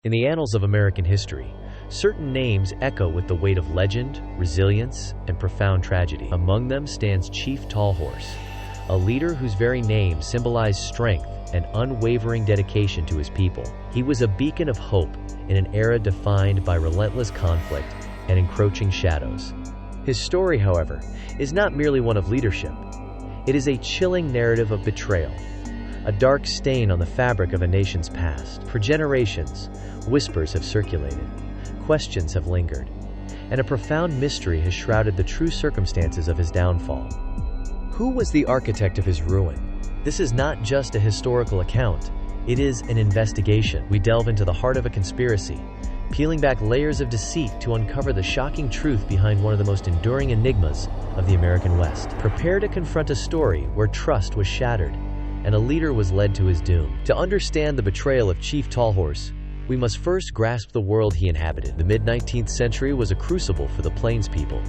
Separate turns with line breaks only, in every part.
In the annals of American history, certain names echo with the weight of legend, resilience, and profound tragedy. Among them stands Chief Tallhorse, a leader whose very name symbolized strength and unwavering dedication to his people. He was a beacon of hope in an era defined by relentless conflict and encroaching shadows. His story, however, is not merely one of leadership. It is a chilling narrative of betrayal, a dark stain on the fabric of a nation's past. For generations, whispers have circulated, questions have lingered, and a profound mystery has shrouded the true circumstances of his downfall. Who was the architect of his ruin? This is not just a historical account, it is an investigation. We delve into the heart of a conspiracy, peeling back layers of deceit to uncover the shocking truth behind one of the most enduring enigmas of the American West. Prepare to confront a story where trust was shattered and a leader was led to his doom. To understand the betrayal of Chief Tallhorse, we must first grasp the world he inhabited. The mid-19th century was a crucible for the Plains people,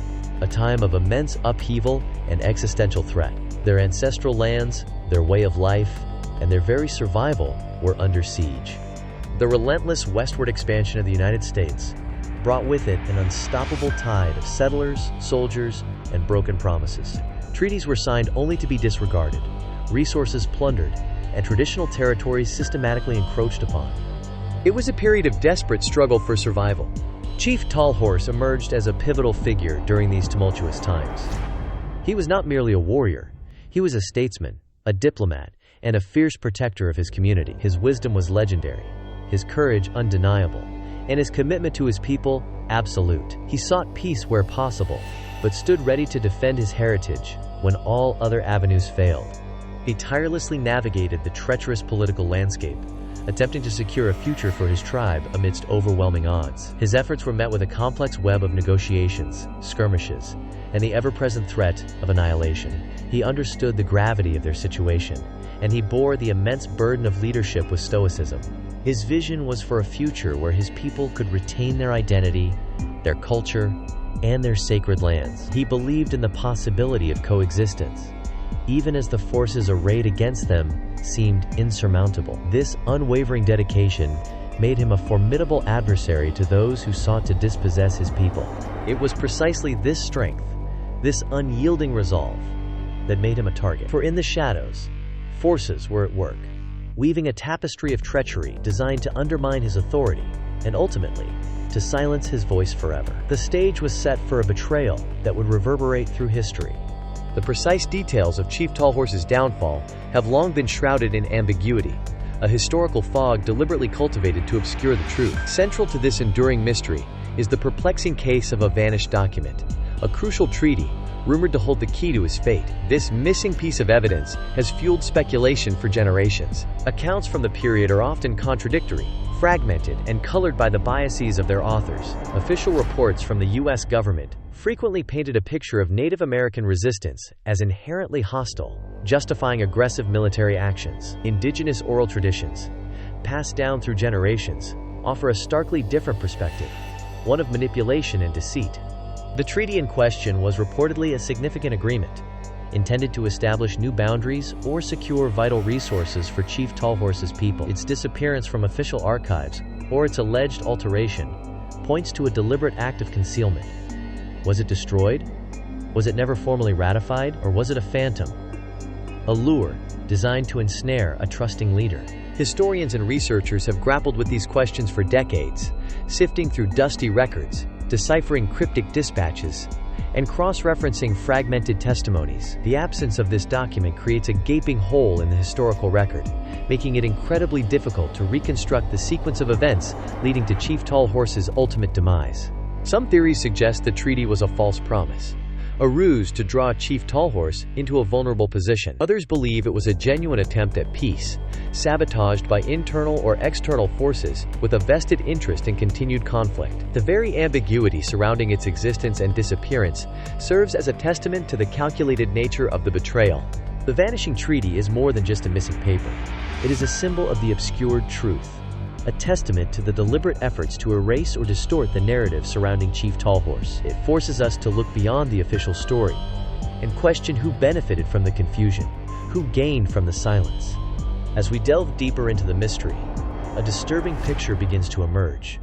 a time of immense upheaval and existential threat. Their ancestral lands, their way of life, and their very survival were under siege. The relentless westward expansion of the United States brought with it an unstoppable tide of settlers, soldiers, and broken promises. Treaties were signed only to be disregarded, resources plundered, and traditional territories systematically encroached upon. It was a period of desperate struggle for survival. Chief Tallhorse emerged as a pivotal figure during these tumultuous times. He was not merely a warrior, he was a statesman, a diplomat, and a fierce protector of his community. His wisdom was legendary, his courage undeniable, and his commitment to his people absolute. He sought peace where possible, but stood ready to defend his heritage when all other avenues failed. He tirelessly navigated the treacherous political landscape, attempting to secure a future for his tribe amidst overwhelming odds. His efforts were met with a complex web of negotiations, skirmishes, and the ever-present threat of annihilation. He understood the gravity of their situation, and he bore the immense burden of leadership with stoicism. His vision was for a future where his people could retain their identity, their culture, and their sacred lands. He believed in the possibility of coexistence, even as the forces arrayed against them seemed insurmountable. This unwavering dedication made him a formidable adversary to those who sought to dispossess his people. It was precisely this strength, this unyielding resolve, that made him a target. For in the shadows, forces were at work, weaving a tapestry of treachery designed to undermine his authority and ultimately to silence his voice forever. The stage was set for a betrayal that would reverberate through history. The precise details of Chief Tallhorse's downfall have long been shrouded in ambiguity, a historical fog deliberately cultivated to obscure the truth. Central to this enduring mystery is the perplexing case of a vanished document, a crucial treaty rumored to hold the key to his fate. This missing piece of evidence has fueled speculation for generations. Accounts from the period are often contradictory, fragmented, and colored by the biases of their authors. Official reports from the U.S. government frequently painted a picture of Native American resistance as inherently hostile, justifying aggressive military actions. Indigenous oral traditions, passed down through generations, offer a starkly different perspective, one of manipulation and deceit. The treaty in question was reportedly a significant agreement, intended to establish new boundaries or secure vital resources for Chief Tallhorse's people. Its disappearance from official archives, or its alleged alteration, points to a deliberate act of concealment. Was it destroyed? Was it never formally ratified, or was it a phantom? A lure designed to ensnare a trusting leader. Historians and researchers have grappled with these questions for decades, sifting through dusty records, deciphering cryptic dispatches, and cross-referencing fragmented testimonies. The absence of this document creates a gaping hole in the historical record, making it incredibly difficult to reconstruct the sequence of events leading to Chief Tallhorse's ultimate demise. Some theories suggest the treaty was a false promise, a ruse to draw Chief Tallhorse into a vulnerable position. Others believe it was a genuine attempt at peace, sabotaged by internal or external forces with a vested interest in continued conflict. The very ambiguity surrounding its existence and disappearance serves as a testament to the calculated nature of the betrayal. The vanishing treaty is more than just a missing paper. It is a symbol of the obscured truth, a testament to the deliberate efforts to erase or distort the narrative surrounding Chief Tallhorse. It forces us to look beyond the official story and question who benefited from the confusion, who gained from the silence. As we delve deeper into the mystery, a disturbing picture begins to emerge,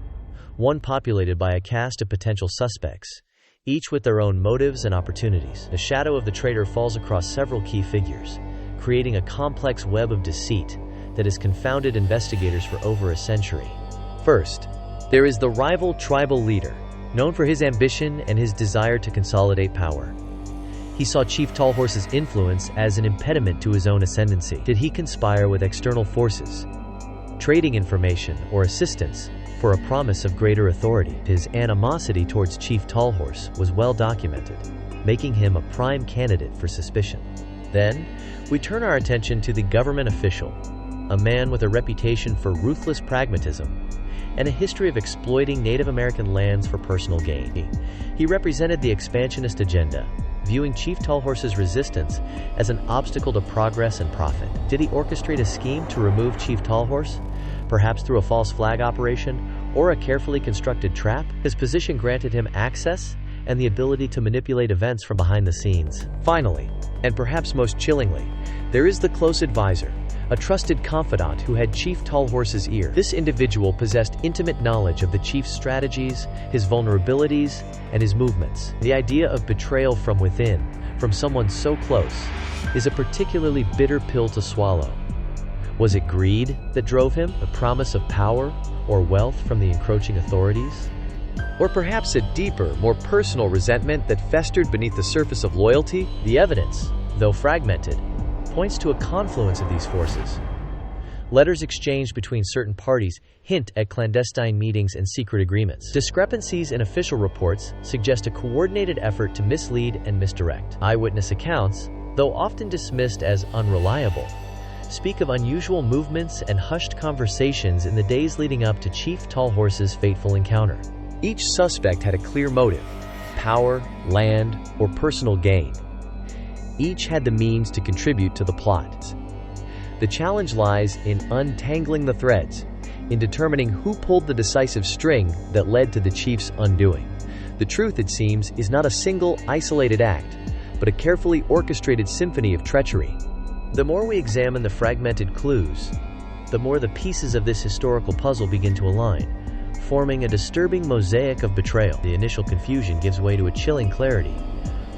one populated by a cast of potential suspects, each with their own motives and opportunities. The shadow of the traitor falls across several key figures, creating a complex web of deceit that has confounded investigators for over a century. First, there is the rival tribal leader, known for his ambition and his desire to consolidate power. He saw Chief Tallhorse's influence as an impediment to his own ascendancy. Did he conspire with external forces, trading information or assistance for a promise of greater authority? His animosity towards Chief Tallhorse was well documented, making him a prime candidate for suspicion. Then, we turn our attention to the government official, a man with a reputation for ruthless pragmatism and a history of exploiting Native American lands for personal gain. He represented the expansionist agenda, viewing Chief Tallhorse's resistance as an obstacle to progress and profit. Did he orchestrate a scheme to remove Chief Tallhorse, perhaps through a false flag operation or a carefully constructed trap? His position granted him access and the ability to manipulate events from behind the scenes. Finally, and perhaps most chillingly, there is the close advisor, a trusted confidant who had Chief Tallhorse's ear. This individual possessed intimate knowledge of the chief's strategies, his vulnerabilities, and his movements. The idea of betrayal from within, from someone so close, is a particularly bitter pill to swallow. Was it greed that drove him, the promise of power or wealth from the encroaching authorities? Or perhaps a deeper, more personal resentment that festered beneath the surface of loyalty? The evidence, though fragmented, points to a confluence of these forces. Letters exchanged between certain parties hint at clandestine meetings and secret agreements. Discrepancies in official reports suggest a coordinated effort to mislead and misdirect. Eyewitness accounts, though often dismissed as unreliable, speak of unusual movements and hushed conversations in the days leading up to Chief Tallhorse's fateful encounter. Each suspect had a clear motive: power, land, or personal gain. Each had the means to contribute to the plot. The challenge lies in untangling the threads, in determining who pulled the decisive string that led to the chief's undoing. The truth, it seems, is not a single, isolated act, but a carefully orchestrated symphony of treachery. The more we examine the fragmented clues, the more the pieces of this historical puzzle begin to align, forming a disturbing mosaic of betrayal. The initial confusion gives way to a chilling clarity,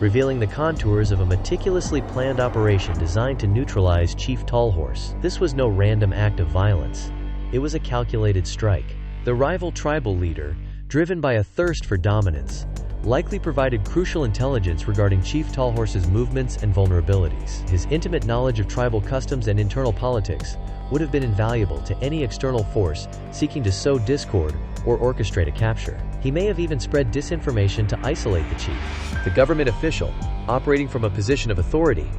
revealing the contours of a meticulously planned operation designed to neutralize Chief Tallhorse. This was no random act of violence. It was a calculated strike. The rival tribal leader, driven by a thirst for dominance, likely provided crucial intelligence regarding Chief Tallhorse's movements and vulnerabilities. His intimate knowledge of tribal customs and internal politics would have been invaluable to any external force seeking to sow discord or orchestrate a capture. He may have even spread disinformation to isolate the chief. The government official, operating from a position of authority,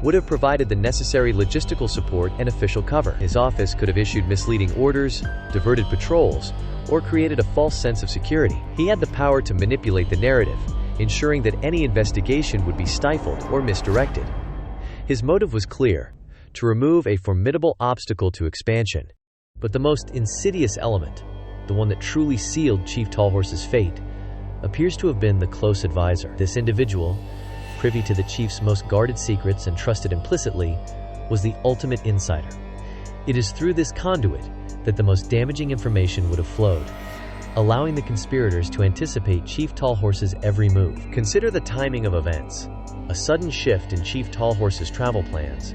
would have provided the necessary logistical support and official cover. His office could have issued misleading orders, diverted patrols, or created a false sense of security. He had the power to manipulate the narrative, ensuring that any investigation would be stifled or misdirected. His motive was clear: to remove a formidable obstacle to expansion. But the most insidious element, the one that truly sealed Chief Tallhorse's fate, appears to have been the close advisor. This individual, privy to the chief's most guarded secrets and trusted implicitly, was the ultimate insider. It is through this conduit that the most damaging information would have flowed, allowing the conspirators to anticipate Chief Tallhorse's every move. Consider the timing of events: a sudden shift in Chief Tallhorse's travel plans,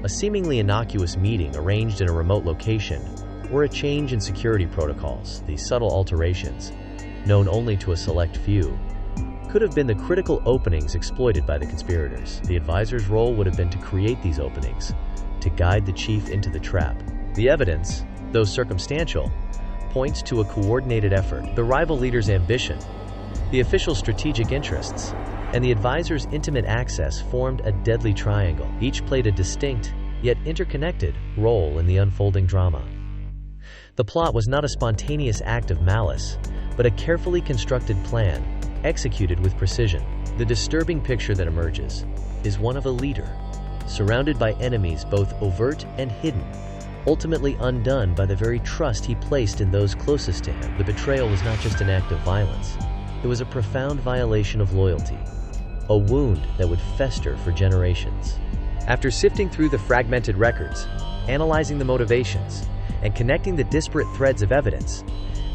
a seemingly innocuous meeting arranged in a remote location, or a change in security protocols. These subtle alterations, known only to a select few, could have been the critical openings exploited by the conspirators. The advisor's role would have been to create these openings, to guide the chief into the trap. The evidence, though circumstantial, points to a coordinated effort. The rival leader's ambition, the official's strategic interests, and the advisor's intimate access formed a deadly triangle. Each played a distinct, yet interconnected, role in the unfolding drama. The plot was not a spontaneous act of malice, but a carefully constructed plan, executed with precision. The disturbing picture that emerges is one of a leader, surrounded by enemies both overt and hidden, ultimately undone by the very trust he placed in those closest to him. The betrayal was not just an act of violence, it was a profound violation of loyalty, a wound that would fester for generations. After sifting through the fragmented records, analyzing the motivations, and connecting the disparate threads of evidence,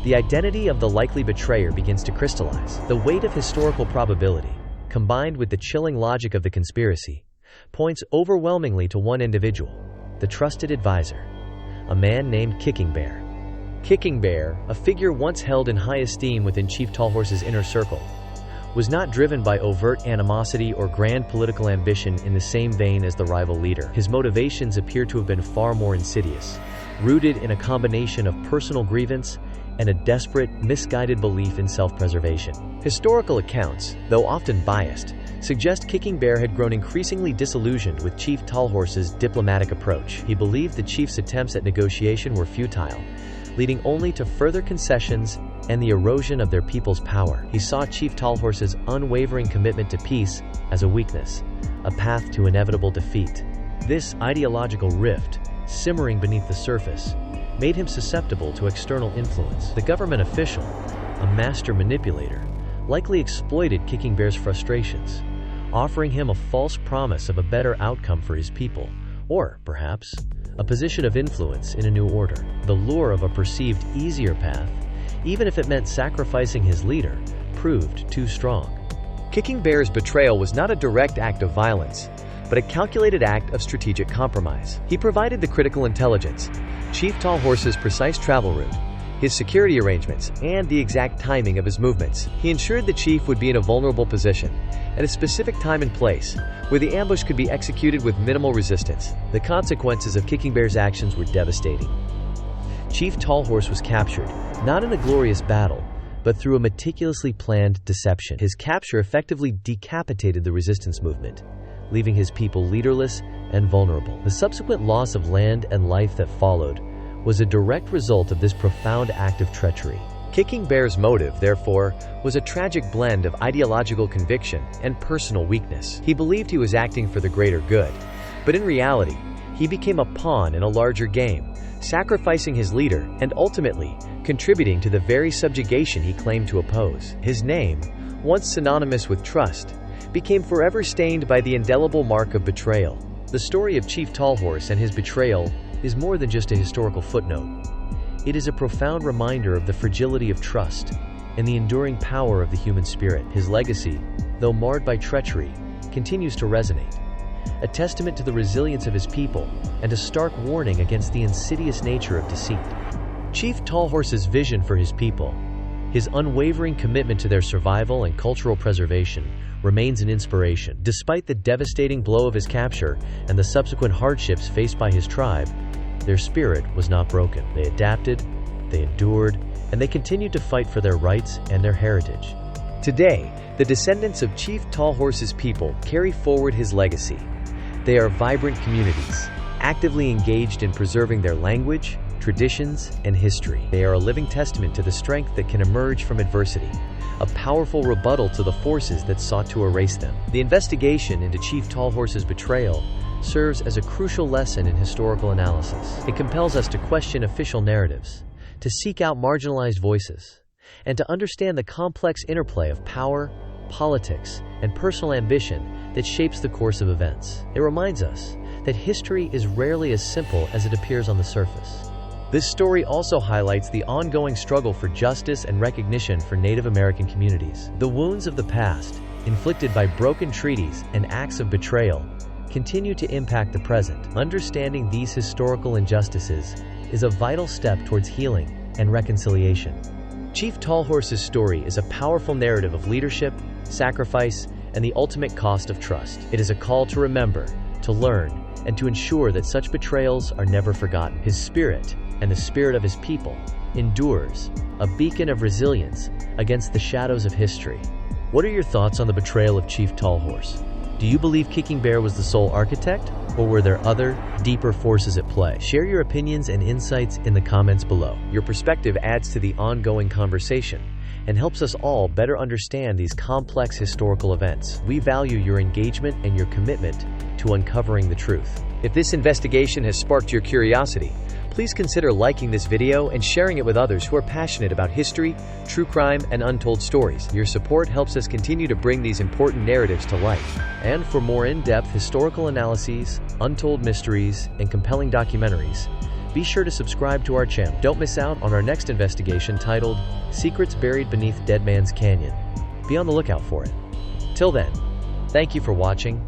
the identity of the likely betrayer begins to crystallize. The weight of historical probability, combined with the chilling logic of the conspiracy, points overwhelmingly to one individual, the trusted advisor, a man named Kicking Bear. Kicking Bear, a figure once held in high esteem within Chief Tallhorse's inner circle, was not driven by overt animosity or grand political ambition in the same vein as the rival leader. His motivations appear to have been far more insidious, rooted in a combination of personal grievance and a desperate, misguided belief in self-preservation. Historical accounts, though often biased, suggest Kicking Bear had grown increasingly disillusioned with Chief Tallhorse's diplomatic approach. He believed the chief's attempts at negotiation were futile, leading only to further concessions and the erosion of their people's power. He saw Chief Tallhorse's unwavering commitment to peace as a weakness, a path to inevitable defeat. This ideological rift, simmering beneath the surface, made him susceptible to external influence. The government official, a master manipulator, likely exploited Kicking Bear's frustrations, offering him a false promise of a better outcome for his people, or, perhaps, a position of influence in a new order. The lure of a perceived easier path, even if it meant sacrificing his leader, proved too strong. Kicking Bear's betrayal was not a direct act of violence, but a calculated act of strategic compromise. He provided the critical intelligence, Chief Tallhorse's precise travel route, his security arrangements, and the exact timing of his movements. He ensured the chief would be in a vulnerable position, at a specific time and place, where the ambush could be executed with minimal resistance. The consequences of Kicking Bear's actions were devastating. Chief Tallhorse was captured, not in a glorious battle, but through a meticulously planned deception. His capture effectively decapitated the resistance movement, leaving his people leaderless and vulnerable. The subsequent loss of land and life that followed was a direct result of this profound act of treachery. Kicking Bear's motive, therefore, was a tragic blend of ideological conviction and personal weakness. He believed he was acting for the greater good, but in reality, he became a pawn in a larger game, sacrificing his leader and ultimately contributing to the very subjugation he claimed to oppose. His name, once synonymous with trust, became forever stained by the indelible mark of betrayal. The story of Chief Tallhorse and his betrayal is more than just a historical footnote. It is a profound reminder of the fragility of trust and the enduring power of the human spirit. His legacy, though marred by treachery, continues to resonate, a testament to the resilience of his people and a stark warning against the insidious nature of deceit. Chief Tallhorse's vision for his people, his unwavering commitment to their survival and cultural preservation, remains an inspiration. Despite the devastating blow of his capture and the subsequent hardships faced by his tribe, their spirit was not broken. They adapted, they endured, and they continued to fight for their rights and their heritage. Today, the descendants of Chief Tallhorse's people carry forward his legacy. They are vibrant communities, actively engaged in preserving their language, traditions, and history. They are a living testament to the strength that can emerge from adversity, a powerful rebuttal to the forces that sought to erase them. The investigation into Chief Tallhorse's betrayal serves as a crucial lesson in historical analysis. It compels us to question official narratives, to seek out marginalized voices, and to understand the complex interplay of power, politics, and personal ambition that shapes the course of events. It reminds us that history is rarely as simple as it appears on the surface. This story also highlights the ongoing struggle for justice and recognition for Native American communities. The wounds of the past, inflicted by broken treaties and acts of betrayal, continue to impact the present. Understanding these historical injustices is a vital step towards healing and reconciliation. Chief Tallhorse's story is a powerful narrative of leadership, sacrifice, and the ultimate cost of trust. It is a call to remember, to learn, and to ensure that such betrayals are never forgotten. His spirit, and the spirit of his people, endures, a beacon of resilience against the shadows of history. What are your thoughts on the betrayal of Chief Tallhorse? Do you believe Kicking Bear was the sole architect, or were there other, deeper forces at play? Share your opinions and insights in the comments below. Your perspective adds to the ongoing conversation and helps us all better understand these complex historical events. We value your engagement and your commitment to uncovering the truth. If this investigation has sparked your curiosity, please consider liking this video and sharing it with others who are passionate about history, true crime, and untold stories. Your support helps us continue to bring these important narratives to light. And for more in-depth historical analyses, untold mysteries, and compelling documentaries, Be sure to subscribe to our channel. Don't miss out on our next investigation titled Secrets Buried Beneath Dead Man's Canyon. Be on the lookout for it. Till then, thank you for watching.